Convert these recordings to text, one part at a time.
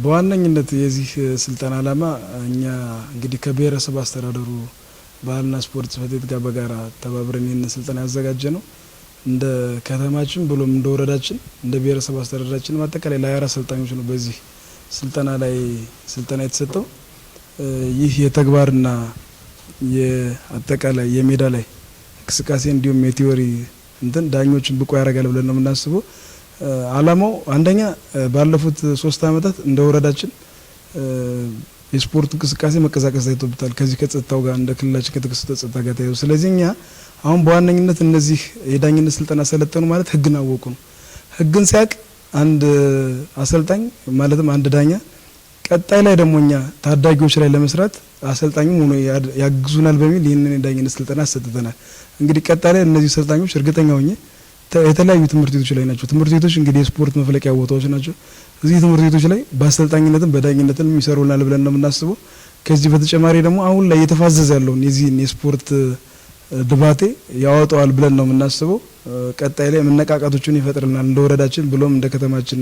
በዋነኝነት የዚህ ስልጠና ዓላማ እኛ እንግዲህ ከብሔረሰብ አስተዳደሩ ባህልና ስፖርት ጽሕፈት ቤት ጋር በጋራ ተባብረን ይህን ስልጠና ያዘጋጀ ነው። እንደ ከተማችን ብሎም እንደ ወረዳችን እንደ ብሔረሰብ አስተዳደራችን ማጠቃላይ ለ24 ሰልጣኞች ነው በዚህ ስልጠና ላይ ስልጠና የተሰጠው። ይህ የተግባርና የአጠቃላይ የሜዳ ላይ እንቅስቃሴ እንዲሁም የቲዮሪ ዳኞችን ብቁ ያደርጋል ብለን ነው የምናስበው። ዓላማው አንደኛ ባለፉት 3 አመታት እንደ ወረዳችን የስፖርት እንቅስቃሴ መቀዛቀዝ ታይቶበታል ከዚህ ከጸጥታው ጋር እንደ ክልላችን ከተከሰተው ጸጥታ ጋር ታይቶ፣ ስለዚህ እኛ አሁን በዋነኝነት እነዚህ የዳኝነት ስልጠና ሰለጠኑ ማለት ህግን አወቁ ነው። ህግን ሲያቅ አንድ አሰልጣኝ ማለትም አንድ ዳኛ ቀጣይ ላይ ደግሞ እኛ ታዳጊዎች ላይ ለመስራት አሰልጣኙ ሆኖ ያግዙናል በሚል ይህንን የዳኝነት ስልጠና ሰጥተናል። እንግዲህ ቀጣይ ላይ እነዚህ አሰልጣኞች እርግጠኛ ሆኜ የተለያዩ ትምህርት ቤቶች ላይ ናቸው። ትምህርት ቤቶች እንግዲህ የስፖርት መፍለቂያ ቦታዎች ናቸው። እዚህ ትምህርት ቤቶች ላይ በአሰልጣኝነትም በዳኝነትም ይሰሩናል ብለን ነው የምናስበው። ከዚህ በተጨማሪ ደግሞ አሁን ላይ የተፋዘዘ ያለውን የዚህን የስፖርት ድባቴ ያወጣዋል ብለን ነው የምናስበው። ቀጣይ ላይ መነቃቃቶችን ይፈጥርናል እንደ ወረዳችን ብሎም እንደ ከተማችን።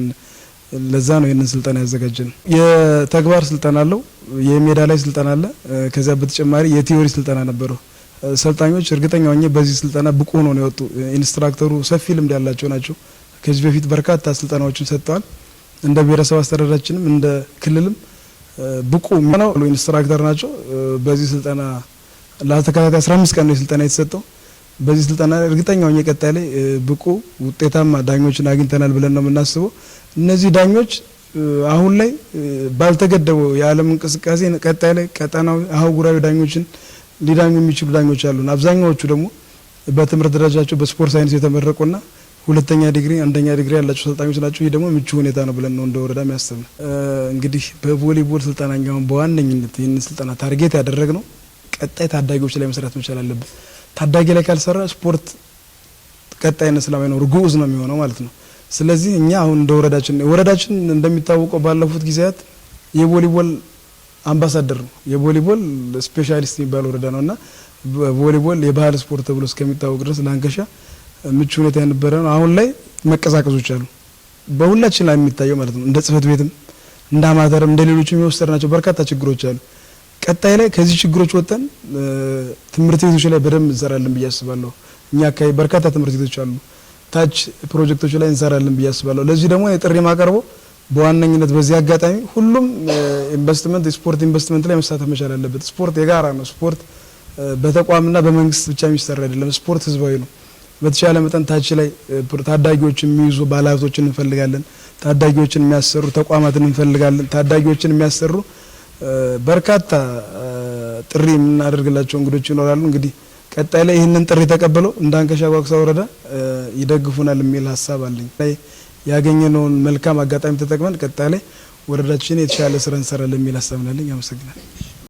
ለዛ ነው ይህንን ስልጠና ያዘጋጀን። የተግባር ስልጠና አለው፣ የሜዳ ላይ ስልጠና አለ። ከዛ በተጨማሪ የቲዮሪ ስልጠና ነበረው። ሰልጣኞች እርግጠኛ ሆኜ በዚህ ስልጠና ብቁ ሆነው ነው የወጡ። ኢንስትራክተሩ ሰፊ ልምድ ያላቸው ናቸው። ከዚህ በፊት በርካታ ስልጠናዎችን ሰጥተዋል። እንደ ብሔረሰብ አስተዳደራችንም እንደ ክልልም ብቁ ነው ኢንስትራክተር ናቸው። በዚህ ስልጠና ለተከታታይ 15 ቀን ነው ስልጠና የተሰጠው። በዚህ ስልጠና እርግጠኛ ሆኜ ቀጣይ ላይ ብቁ ውጤታማ ዳኞችን አግኝተናል ብለን ነው የምናስበው። እነዚህ ዳኞች አሁን ላይ ባልተገደበው የዓለም እንቅስቃሴ ቀጣይ ላይ ቀጠናዊ አህጉራዊ ዳኞችን ሊዳኙ የሚችሉ ዳኞች አሉን። አብዛኛዎቹ ደግሞ በትምህርት ደረጃቸው በስፖርት ሳይንስ የተመረቁና 2ኛ ዲግሪ 1ኛ ዲግሪ ያላቸው ሰልጣኞች ናቸው። ይህ ደግሞ ምቹ ሁኔታ ነው ብለን ነው እንደ ወረዳ የሚያስበው። እንግዲህ በቮሊቦል ስልጠናኛውን በዋነኝነት ይህንን ስልጠና ታርጌት ያደረግነው ቀጣይ ታዳጊዎች ላይ መስራት መቻል አለብን። ታዳጊ ላይ ካልሰራ ስፖርት ቀጣይነት ስለማይኖር ጉዑዝ ነው የሚሆነው ማለት ነው። ስለዚህ እኛ አሁን እንደ ወረዳችን እንደሚታወቀው ባለፉት ጊዜያት የቮሊቦል አምባሳደር ነው የቮሊቦል ስፔሻሊስት የሚባል ወረዳ ነውና ቮሊቦል የባህል ስፖርት ተብሎ እስከሚታወቅ ድረስ ላንከሻ ምቹ ሁኔታ የነበረ ነው። አሁን ላይ መቀዛቀዞች አሉ በሁላችን ላይ የሚታየው ማለት ነው። እንደ ጽሕፈት ቤትም እንደ አማተርም እንደ ሌሎችም የወሰድናቸው በርካታ ችግሮች አሉ። ቀጣይ ላይ ከዚህ ችግሮች ወጥተን ትምህርት ቤቶች ላይ በደንብ እንሰራለን ብዬ አስባለሁ። እኛ አካባቢ በርካታ ትምህርት ቤቶች አሉ። ታች ፕሮጀክቶች ላይ እንሰራለን ብዬ አስባለሁ። ለዚህ ደግሞ የጥሪ ማቀርበው በዋነኝነት በዚህ አጋጣሚ ሁሉም ኢንቨስትመንት የስፖርት ኢንቨስትመንት ላይ መሳተፍ መቻል አለበት። ስፖርት የጋራ ነው። ስፖርት በተቋምና በመንግስት ብቻ የሚሰራ አይደለም። ስፖርት ህዝባዊ ነው። በተቻለ መጠን ታች ላይ ታዳጊዎችን የሚይዙ ባለሀብቶችን እንፈልጋለን። ታዳጊዎችን የሚያሰሩ ተቋማትን እንፈልጋለን። ታዳጊዎችን የሚያሰሩ በርካታ ጥሪ የምናደርግላቸው እንግዶች ይኖራሉ። እንግዲህ ቀጣይ ላይ ይህንን ጥሪ ተቀበለው እንዳንከሻ ጓጉሳ ወረዳ ይደግፉናል የሚል ሀሳብ አለኝ። ያገኘነውን መልካም አጋጣሚ ተጠቅመን ቀጣይ ላይ ወረዳችን የተሻለ ስራ እንሰራለን የሚል ሀሳብ አለኝ። አመሰግናለሁ።